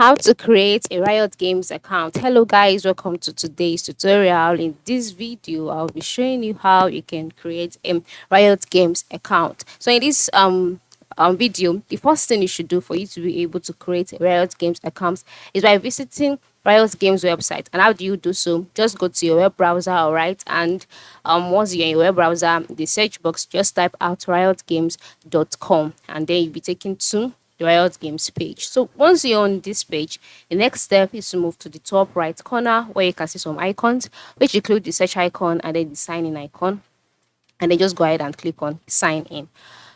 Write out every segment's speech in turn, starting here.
How to create a Riot Games account. Hello guys, welcome to today's tutorial. In this video, I'll be showing you how you can create a Riot Games account. So in this video, the first thing you should do for you to be able to create a Riot Games account is by visiting Riot Games website. And how do you do so? Just go to your web browser, alright, and once you're in your web browser, the search box, just type out riotgames.com and then you'll be taken to the Riot Games page. So once you're on this page, the next step is to move to the top right corner where you can see some icons, which include the search icon and then the sign in icon. And then just go ahead and click on sign in.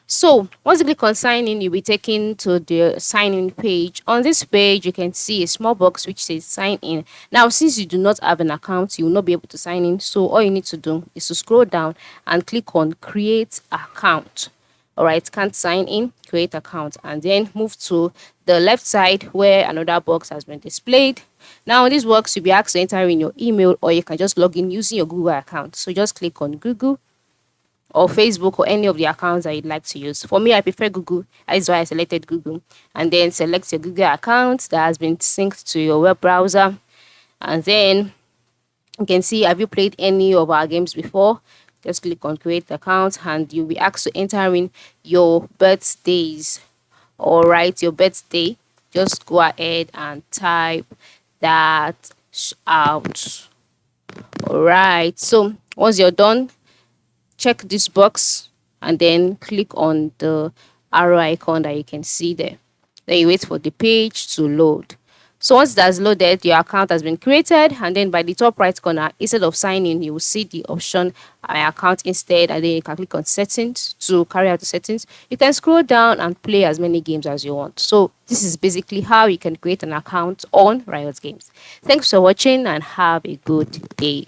So once you click on sign in, you'll be taken to the sign in page. On this page, you can see a small box which says sign in. Now, since you do not have an account, you will not be able to sign in. So all you need to do is to scroll down and click on create account. All right, can't sign in, create account, and then move to the left side where another box has been displayed. Now in this box, you'll be asked to enter in your email, or you can just log in using your Google account. So just click on Google or Facebook or any of the accounts that you'd like to use. For me, I prefer Google. That is why I selected Google. And then select your Google account that has been synced to your web browser. And then you can see, have you played any of our games before? Just click on create account and you'll be asked to enter in your birthdays. All right, your birthday. Just go ahead and type that out. All right, so once you're done, check this box and then click on the arrow icon that you can see there. Then you wait for the page to load. So once that's loaded, your account has been created, and then by the top right corner, instead of sign in, you will see the option my account instead, and then you can click on settings to carry out the settings. You can scroll down and play as many games as you want. So this is basically how you can create an account on Riot Games. Thanks for watching and have a good day.